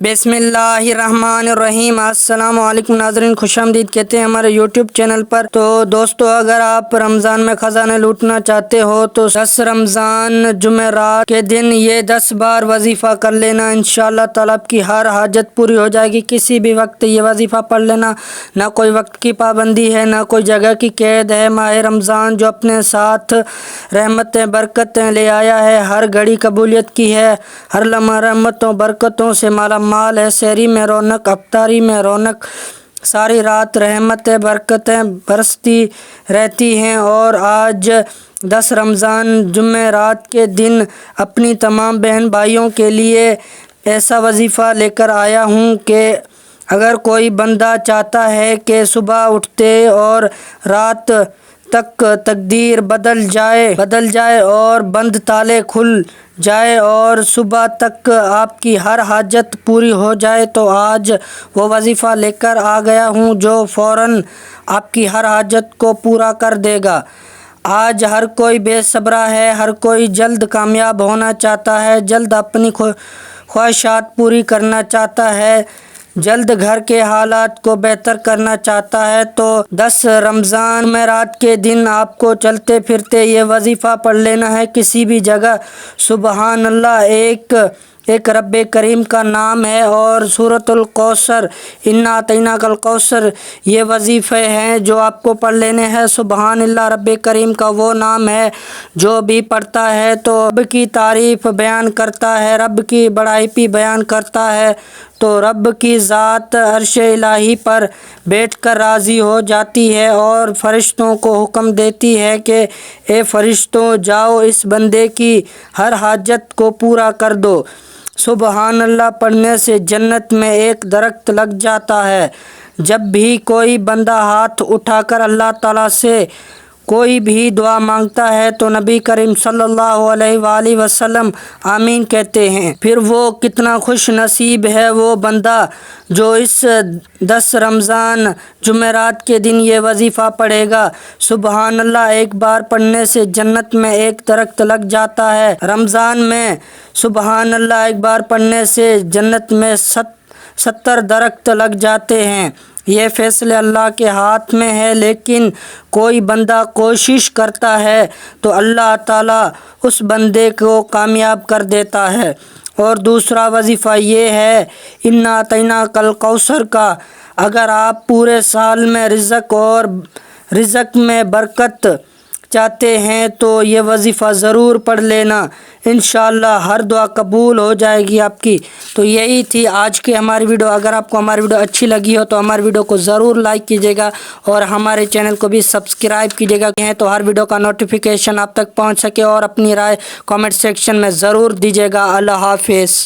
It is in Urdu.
بسم اللہ الرحمن الرحیم۔ السلام علیکم ناظرین، خوش آمدید کہتے ہیں ہمارے یوٹیوب چینل پر۔ تو دوستو، اگر آپ رمضان میں خزانہ لوٹنا چاہتے ہو تو 10 رمضان جمعرات کے دن یہ 10 بار وظیفہ کر لینا، انشاءاللہ تعالیٰ آپ کی ہر حاجت پوری ہو جائے گی۔ کسی بھی وقت یہ وظیفہ پڑھ لینا، نہ کوئی وقت کی پابندی ہے، نہ کوئی جگہ کی قید ہے۔ ماہ رمضان جو اپنے ساتھ رحمتیں برکتیں لے آیا ہے، ہر گھڑی قبولیت کی ہے، ہر لمحہ رحمتوں برکتوں سے مالا مال ہے۔ سحری میں رونق، افطاری میں رونق، ساری رات رحمتیں برکتیں برستی رہتی ہیں۔ اور آج 10 رمضان جمعرات کے دن اپنی تمام بہن بھائیوں کے لیے ایسا وظیفہ لے کر آیا ہوں کہ اگر کوئی بندہ چاہتا ہے کہ صبح اٹھتے اور رات تک تقدیر بدل جائے اور بند تالے کھل جائے اور صبح تک آپ کی ہر حاجت پوری ہو جائے، تو آج وہ وظیفہ لے کر آ گیا ہوں جو فوراً آپ کی ہر حاجت کو پورا کر دے گا۔ آج ہر کوئی بے صبرا ہے، ہر کوئی جلد کامیاب ہونا چاہتا ہے، جلد اپنی خواہشات پوری کرنا چاہتا ہے، جلد گھر کے حالات کو بہتر کرنا چاہتا ہے۔ تو 10 رمضان جمعرات کے دن آپ کو چلتے پھرتے یہ وظیفہ پڑھ لینا ہے، کسی بھی جگہ۔ سبحان اللہ، ایک رب کریم کا نام ہے، اور سورۃ الکوثر، انا اعطیناک الکوثر، یہ وظیفے ہیں جو آپ کو پڑھ لینے ہیں۔ سبحان اللہ، رب کریم کا وہ نام ہے جو بھی پڑھتا ہے تو رب کی تعریف بیان کرتا ہے، رب کی بڑائی بھی بیان کرتا ہے، تو رب کی ذات عرش الہی پر بیٹھ کر راضی ہو جاتی ہے اور فرشتوں کو حکم دیتی ہے کہ اے فرشتوں، جاؤ اس بندے کی ہر حاجت کو پورا کر دو۔ سبحان اللہ پڑھنے سے جنت میں ایک درخت لگ جاتا ہے۔ جب بھی کوئی بندہ ہاتھ اٹھا کر اللہ تعالیٰ سے کوئی بھی دعا مانگتا ہے تو نبی کریم صلی اللہ علیہ وآلہ وسلم آمین کہتے ہیں۔ پھر وہ کتنا خوش نصیب ہے وہ بندہ جو اس 10 رمضان جمعرات کے دن یہ وظیفہ پڑھے گا۔ سبحان اللہ ایک بار پڑھنے سے جنت میں ایک درخت لگ جاتا ہے۔ رمضان میں سبحان اللہ ایک بار پڑھنے سے جنت میں 70 درخت لگ جاتے ہیں۔ یہ فیصلے اللہ کے ہاتھ میں ہے، لیکن کوئی بندہ کوشش کرتا ہے تو اللہ تعالیٰ اس بندے کو کامیاب کر دیتا ہے۔ اور دوسرا وظیفہ یہ ہے انا اعطیناک الکوثر کا۔ اگر آپ پورے سال میں رزق میں برکت چاہتے ہیں تو یہ وظیفہ ضرور پڑھ لینا، انشاءاللہ ہر دعا قبول ہو جائے گی آپ کی۔ تو یہی تھی آج کی ہماری ویڈیو۔ اگر آپ کو ہماری ویڈیو اچھی لگی ہو تو ہماری ویڈیو کو ضرور لائک کیجیے گا اور ہمارے چینل کو بھی سبسکرائب کیجیے گا تو ہر ویڈیو کا نوٹیفیکیشن آپ تک پہنچ سکے، اور اپنی رائے کامنٹ سیکشن میں ضرور دیجیے گا۔ اللہ حافظ۔